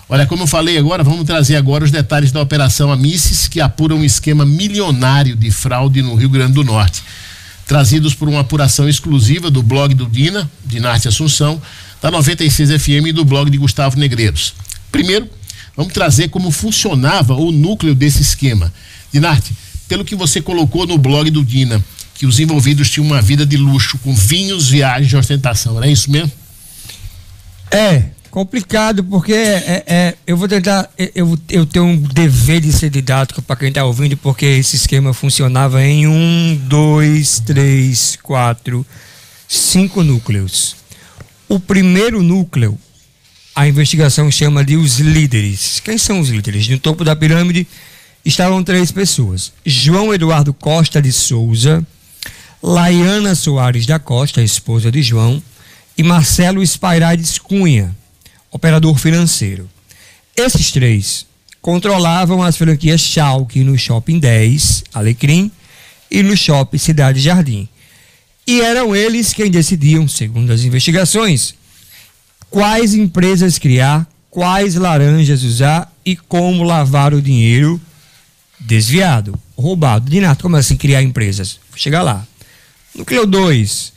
Olha, como eu falei agora, vamos trazer agora os detalhes da Operação Amices, que apura um esquema milionário de fraude no Rio Grande do Norte. Trazidos por uma apuração exclusiva do blog do Dina, Dinarte Assunção, da 96 FM e do blog de Gustavo Negreiros. Primeiro, vamos trazer como funcionava o núcleo desse esquema. Dinarte, pelo que você colocou no blog do Dina, que os envolvidos tinham uma vida de luxo, com vinhos, viagens de ostentação, era isso mesmo? É complicado, porque eu vou tentar, eu tenho um dever de ser didático para quem está ouvindo, porque esse esquema funcionava em 1, 2, 3, 4, 5 núcleos. O primeiro núcleo, a investigação chama de os líderes. Quem são os líderes? No topo da pirâmide estavam 3 pessoas: João Eduardo Costa de Souza, Laiana Soares da Costa, a esposa de João, e Marcelo Espairades Cunha, operador financeiro. Esses 3 controlavam as franquias Schalke no Shopping 10, Alecrim, e no Shopping Cidade Jardim. E eram eles quem decidiam, segundo as investigações, quais empresas criar, quais laranjas usar e como lavar o dinheiro desviado, roubado. Dinato, como assim criar empresas? Vou chegar lá. Núcleo 2,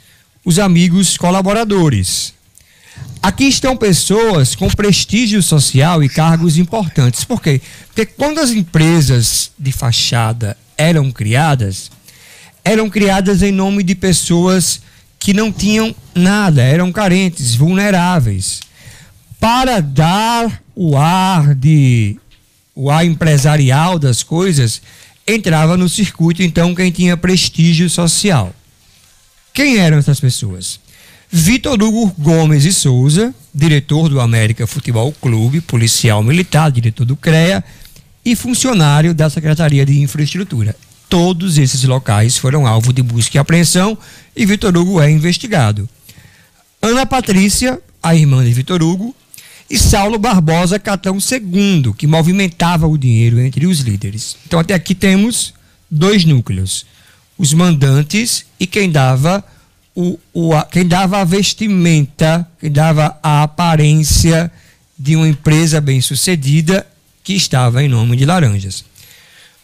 os amigos colaboradores. Aqui estão pessoas com prestígio social e cargos importantes. Por quê? Porque quando as empresas de fachada eram criadas em nome de pessoas que não tinham nada, eram carentes, vulneráveis. Para dar o ar empresarial das coisas, entrava no circuito, então, quem tinha prestígio social. Quem eram essas pessoas? Vitor Hugo Gomes e Souza, diretor do América Futebol Clube, policial militar, diretor do CREA e funcionário da Secretaria de Infraestrutura. Todos esses locais foram alvo de busca e apreensão e Vitor Hugo é investigado. Ana Patrícia, a irmã de Vitor Hugo, e Saulo Barbosa Catão II, que movimentava o dinheiro entre os líderes. Então até aqui temos 2 núcleos: os mandantes e quem dava a vestimenta, quem dava a aparência de uma empresa bem-sucedida que estava em nome de laranjas.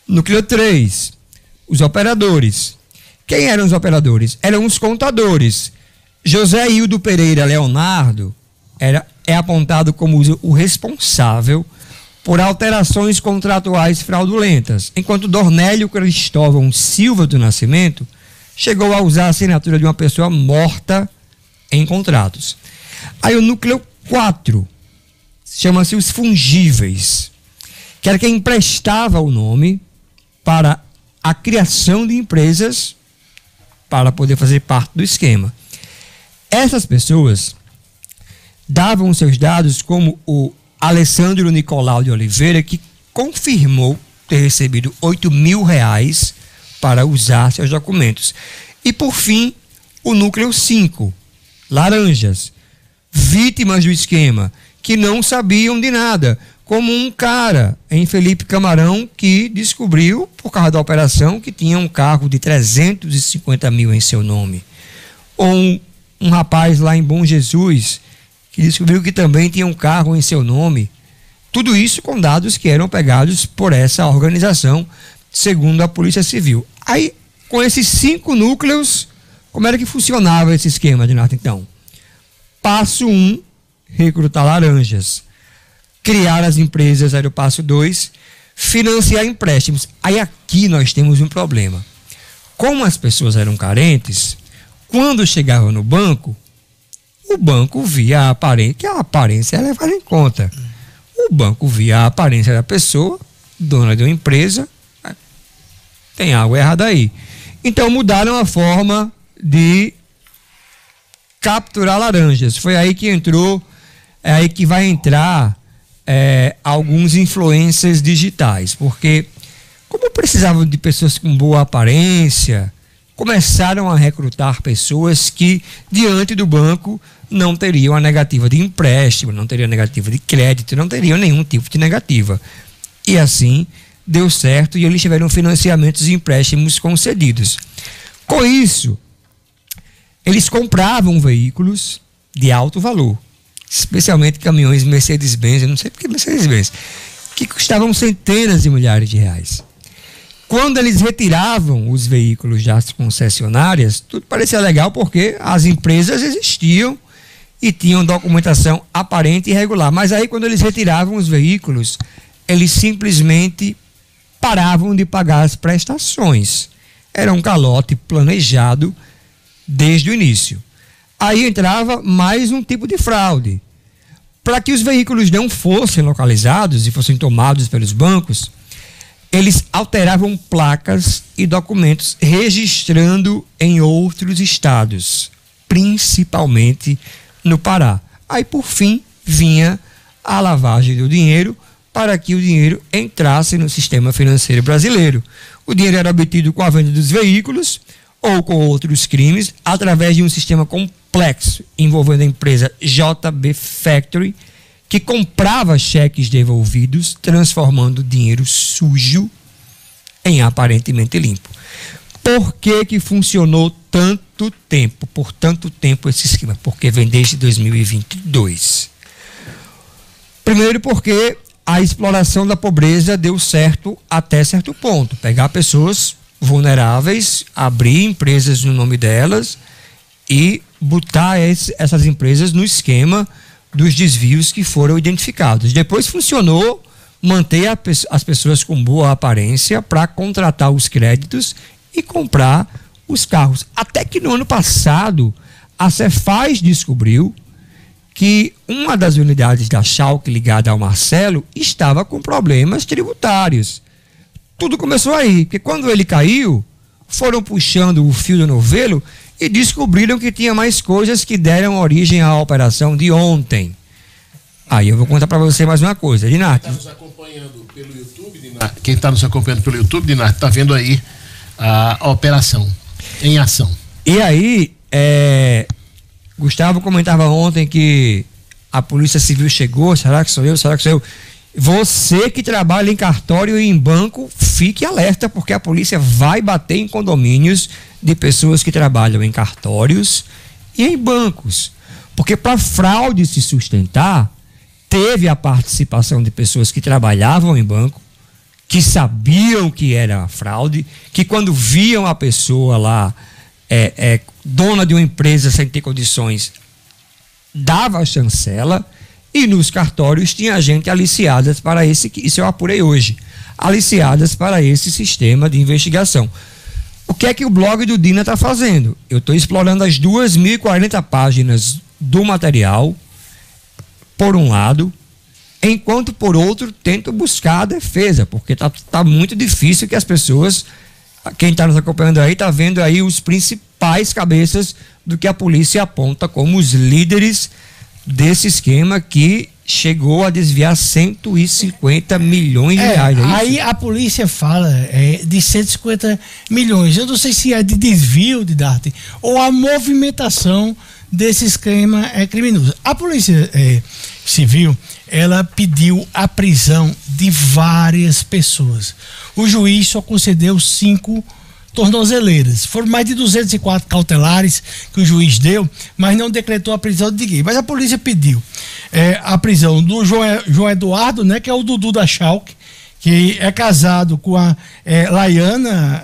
Núcleo 3, os operadores. Quem eram os operadores? Eram os contadores. José Hildo Pereira Leonardo é apontado como o responsável por alterações contratuais fraudulentas, enquanto Dornélio Cristóvão Silva do Nascimento chegou a usar a assinatura de uma pessoa morta em contratos. Aí o núcleo 4 chama-se os fungíveis, que era quem emprestava o nome para a criação de empresas para poder fazer parte do esquema. Essas pessoas davam seus dados, como o Alessandro Nicolau de Oliveira, que confirmou ter recebido R$8.000 para usar seus documentos. E por fim, o núcleo 5, laranjas, vítimas do esquema, que não sabiam de nada, como um cara em Felipe Camarão que descobriu, por causa da operação, que tinha um carro de 350 mil em seu nome. Ou um rapaz lá em Bom Jesus que descobriu que também tinha um carro em seu nome. Tudo isso com dados que eram pegados por essa organização, segundo a Polícia Civil. Aí, com esses 5 núcleos, como era que funcionava esse esquema, Dinato, então? Passo 1, recrutar laranjas. Criar as empresas, era o passo 2, financiar empréstimos. Aí aqui nós temos um problema. Como as pessoas eram carentes, quando chegavam no banco, o banco via a aparência, que a aparência é levada em conta. O banco via a aparência da pessoa, dona de uma empresa, tem algo errado aí. Então mudaram a forma de capturar laranjas. Foi aí que entrou, é aí que vai entrar alguns influencers digitais, porque como precisavam de pessoas com boa aparência, começaram a recrutar pessoas que diante do banco não teriam a negativa de empréstimo, não teriam negativa de crédito, não teriam nenhum tipo de negativa. E assim deu certo e eles tiveram financiamentos e empréstimos concedidos. Com isso, eles compravam veículos de alto valor, especialmente caminhões Mercedes-Benz, eu não sei porque Mercedes-Benz, que custavam centenas de milhares de reais. Quando eles retiravam os veículos das concessionárias, tudo parecia legal porque as empresas existiam e tinham documentação aparente e regular. Mas aí, quando eles retiravam os veículos, eles simplesmente paravam de pagar as prestações. Era um calote planejado desde o início. Aí entrava mais um tipo de fraude. Para que os veículos não fossem localizados e fossem tomados pelos bancos, eles alteravam placas e documentos registrando em outros estados, principalmente no Pará. Aí, por fim, vinha a lavagem do dinheiro para que o dinheiro entrasse no sistema financeiro brasileiro. O dinheiro era obtido com a venda dos veículos ou com outros crimes através de um sistema complexo envolvendo a empresa JB Factory, que comprava cheques devolvidos, transformando o dinheiro sujo em aparentemente limpo. Por que funcionou tanto tempo, por tanto tempo esse esquema? Porque vem desde 2022. Primeiro porque a exploração da pobreza deu certo até certo ponto. Pegar pessoas vulneráveis, abrir empresas no nome delas e botar essas empresas no esquema dos desvios que foram identificados. Depois funcionou manter as pessoas com boa aparência para contratar os créditos e comprar os carros. Até que no ano passado, a Cefaz descobriu que uma das unidades da Schalke ligada ao Marcelo estava com problemas tributários. Tudo começou aí, porque quando ele caiu, foram puxando o fio do novelo e descobriram que tinha mais coisas que deram origem à operação de ontem. Aí eu vou contar para você mais uma coisa, Dinarte. Quem está nos acompanhando pelo YouTube, Dinarte, está vendo aí a operação em ação. E aí, Gustavo comentava ontem que a Polícia Civil chegou. Será que sou eu? Será que sou eu? Você que trabalha em cartório e em banco, fique alerta, porque a polícia vai bater em condomínios de pessoas que trabalham em cartórios e em bancos. Porque para fraude se sustentar, teve a participação de pessoas que trabalhavam em banco, que sabiam que era fraude, que quando viam a pessoa lá, dona de uma empresa sem ter condições, dava a chancela. E nos cartórios tinha gente aliciadas para isso eu apurei hoje, aliciadas para esse sistema de investigação. O que é que o blog do Dina está fazendo? Eu estou explorando as 2.040 páginas do material, por um lado, enquanto por outro tento buscar a defesa, porque tá muito difícil que as pessoas, quem está nos acompanhando aí, está vendo aí os principais cabeças do que a polícia aponta como os líderes desse esquema que chegou a desviar 150 milhões de reais. Aí a polícia fala de 150 milhões. Eu não sei se é de desvio de Darte ou a movimentação desse esquema criminoso. A Polícia Civil, ela pediu a prisão de várias pessoas. O juiz só concedeu 5 tornozeleiras. Foram mais de 204 cautelares que o juiz deu, mas não decretou a prisão de ninguém. Mas a polícia pediu a prisão do João Eduardo, né, que é o Dudu da Schalke, que é casado com a Laiana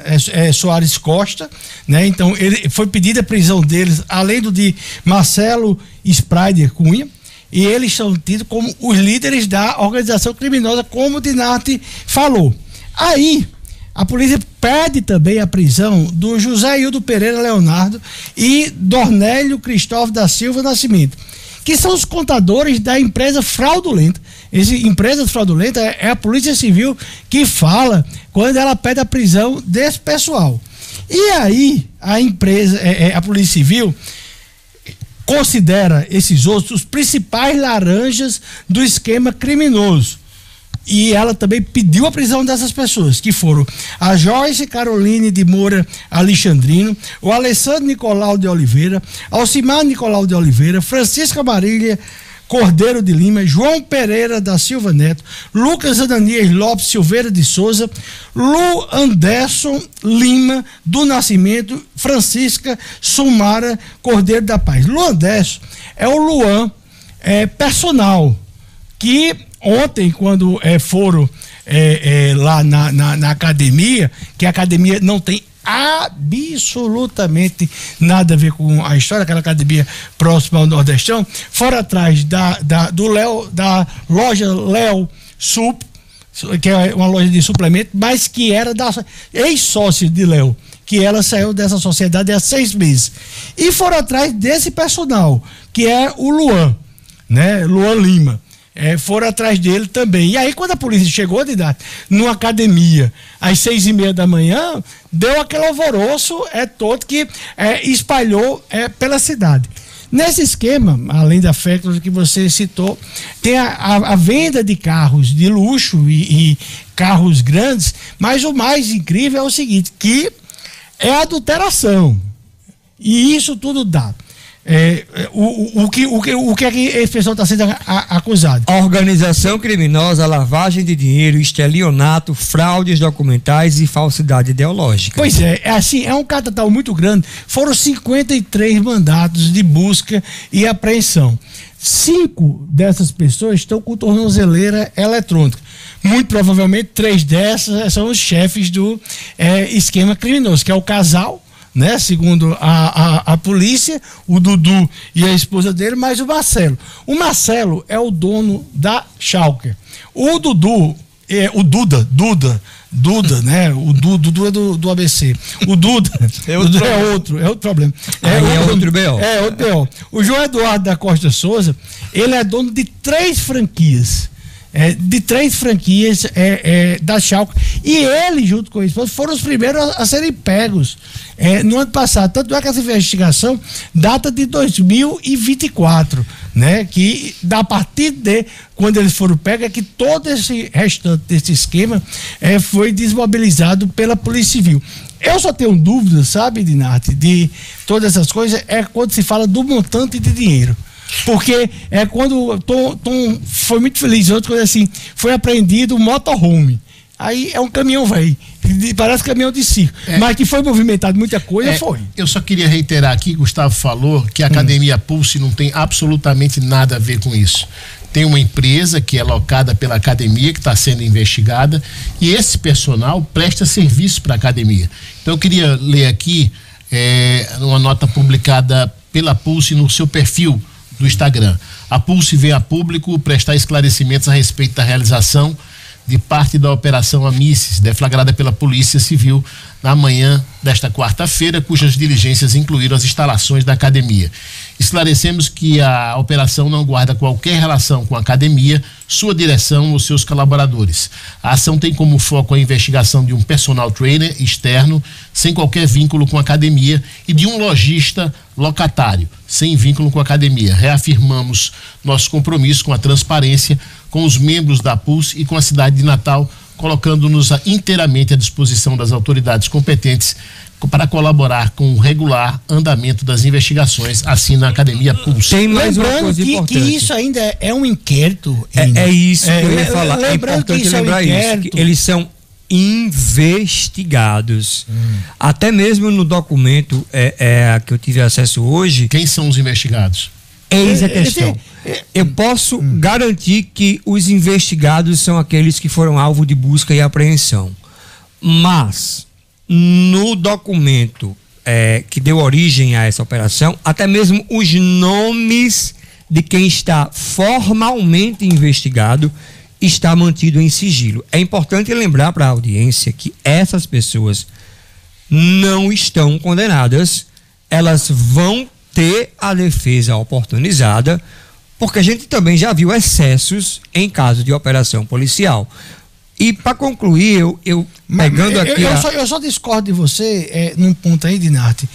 Soares Costa, né? Então ele foi pedida a prisão deles, além do de Marcelo Sprider Cunha, e eles são tidos como os líderes da organização criminosa, como o Dinarte falou. Aí a polícia pede também a prisão do José Hildo Pereira Leonardo e Dornélio Cristóvão da Silva Nascimento, que são os contadores da empresa fraudulenta. Essa empresa fraudulenta é a Polícia Civil que fala quando ela pede a prisão desse pessoal. E aí a empresa, a Polícia Civil considera esses outros os principais laranjas do esquema criminoso. E ela também pediu a prisão dessas pessoas, que foram a Joyce Caroline de Moura Alexandrino, o Alessandro Nicolau de Oliveira, Alcimar Nicolau de Oliveira, Francisca Marília Cordeiro de Lima, João Pereira da Silva Neto, Lucas Ananias Lopes Silveira de Souza, Lu Anderson Lima do Nascimento, Francisca Sumara Cordeiro da Paz. Lu Anderson é o Luan personal, que ontem, quando foram lá na academia, que a academia não tem absolutamente nada a ver com a história, aquela academia próxima ao Nordestão, foram atrás do Léo, da loja Léo Sup, que é uma loja de suplemento, mas que era da ex-sócia de Léo, que ela saiu dessa sociedade há 6 meses. E foram atrás desse personal, que é o Luan, né? Luan Lima. Foram atrás dele também. E aí, quando a polícia chegou, numa academia, às 6:30 da manhã, deu aquele alvoroço todo que espalhou pela cidade. Nesse esquema, além da Factory que você citou, tem a venda de carros de luxo e carros grandes, mas o mais incrível é o seguinte, que é a adulteração. E isso tudo dá. O que é que esse pessoal está sendo acusado? Organização criminosa, lavagem de dinheiro, estelionato, fraudes documentais e falsidade ideológica. Pois é um catatal muito grande. Foram 53 mandatos de busca e apreensão. 5 dessas pessoas estão com tornozeleira eletrônica. Muito provavelmente 3 dessas são os chefes do esquema criminoso, que é o casal, né? Segundo a polícia, o Dudu e a esposa dele, mais o Marcelo. O Marcelo é o dono da Schalke. O Dudu, o Duda, né? O Dudu é do ABC. O Duda é outro problema. Outro B.O. Outro B.O. O João Eduardo da Costa Souza, ele é dono de 3 franquias. Da Schalke. E ele, junto com a esposa, foram os primeiros a serem pegos no ano passado. Tanto é que essa investigação data de 2024, né? Que a partir de quando eles foram pegos, é que todo esse restante desse esquema foi desmobilizado pela Polícia Civil. Eu só tenho dúvidas, sabe, Dinarte, de todas essas coisas, quando se fala do montante de dinheiro. Porque quando Tom foi muito feliz ontem, quando assim, foi apreendido um motorhome. Aí é um caminhão velho, parece caminhão de circo, mas que foi movimentado muita coisa, foi. Eu só queria reiterar aqui, Gustavo falou que a Academia Pulse não tem absolutamente nada a ver com isso. Tem uma empresa que é locada pela academia, que está sendo investigada, e esse personal presta serviço para a academia. Então eu queria ler aqui uma nota publicada pela Pulse no seu perfil do Instagram. A Pulse vem a público prestar esclarecimentos a respeito da realização de parte da Operação Amices, deflagrada pela Polícia Civil na manhã desta quarta-feira, cujas diligências incluíram as instalações da academia. Esclarecemos que a operação não guarda qualquer relação com a academia, sua direção ou seus colaboradores. A ação tem como foco a investigação de um personal trainer externo, sem qualquer vínculo com a academia, e de um lojista locatário, sem vínculo com a academia. Reafirmamos nosso compromisso com a transparência, com os membros da Pulse e com a cidade de Natal, colocando-nos inteiramente à disposição das autoridades competentes para colaborar com o regular andamento das investigações, assim na Academia Pulse. Tem mais uma coisa importante. Que isso ainda é um inquérito. É isso que eu ia falar. É importante lembrar isso, que eles são investigados. Até mesmo no documento que eu tive acesso hoje. Quem são os investigados? Eis a questão. Eu posso garantir que os investigados são aqueles que foram alvo de busca e apreensão. Mas, no documento que deu origem a essa operação, até mesmo os nomes de quem está formalmente investigado está mantido em sigilo. É importante lembrar para a audiência que essas pessoas não estão condenadas, elas vão ter a defesa oportunizada, porque a gente também já viu excessos em caso de operação policial. E para concluir, eu pegando aqui... Eu só discordo de você num ponto aí, Dinarte.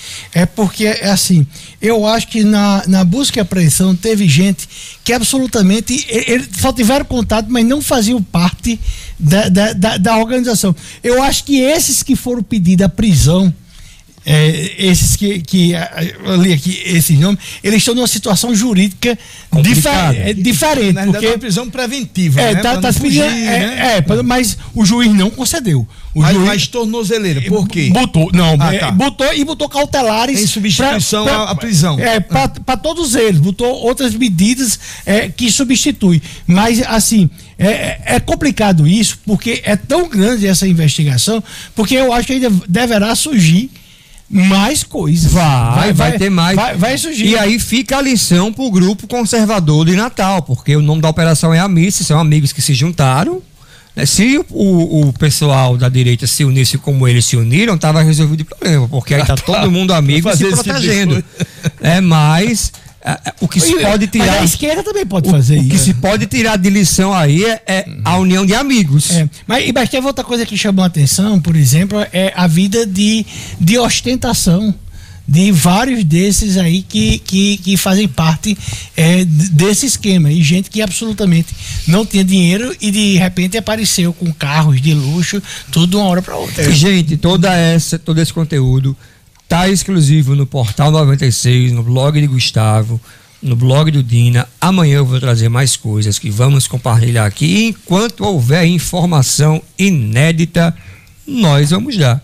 Porque, assim, eu acho que na busca e apreensão teve gente que absolutamente... Eles só tiveram contato, mas não faziam parte da organização. Eu acho que esses que foram pedidos a prisão esses que eu li aqui, esses nomes, eles estão numa situação jurídica diferente. Na verdade, porque uma prisão preventiva, né? Tá se pedindo, mas o juiz não concedeu. Mas tornozeleira, por quê? Botou cautelares em substituição à prisão. Para todos eles, botou outras medidas que substitui. Mas assim, é complicado isso, porque é tão grande essa investigação, porque eu acho que ainda deverá surgir mais coisas. Vai ter mais. Vai surgir. E aí fica a lição pro grupo conservador de Natal, porque o nome da operação é Amici, são amigos que se juntaram. Se o pessoal da direita se unisse como eles se uniram, estava resolvido o problema, porque aí tá todo mundo amigo se protegendo. Mas o que se pode tirar. Mas a esquerda também pode fazer isso. O que se pode tirar de lição aí é a união de amigos. Mas teve outra coisa que chamou a atenção, por exemplo, é a vida de ostentação de vários desses aí que fazem parte desse esquema. E gente que absolutamente não tinha dinheiro e de repente apareceu com carros de luxo, tudo de uma hora para outra. Gente, todo esse conteúdo tá exclusivo no Portal 96, no blog de Gustavo, no blog do Dina. Amanhã eu vou trazer mais coisas que vamos compartilhar aqui. Enquanto houver informação inédita, nós vamos dar.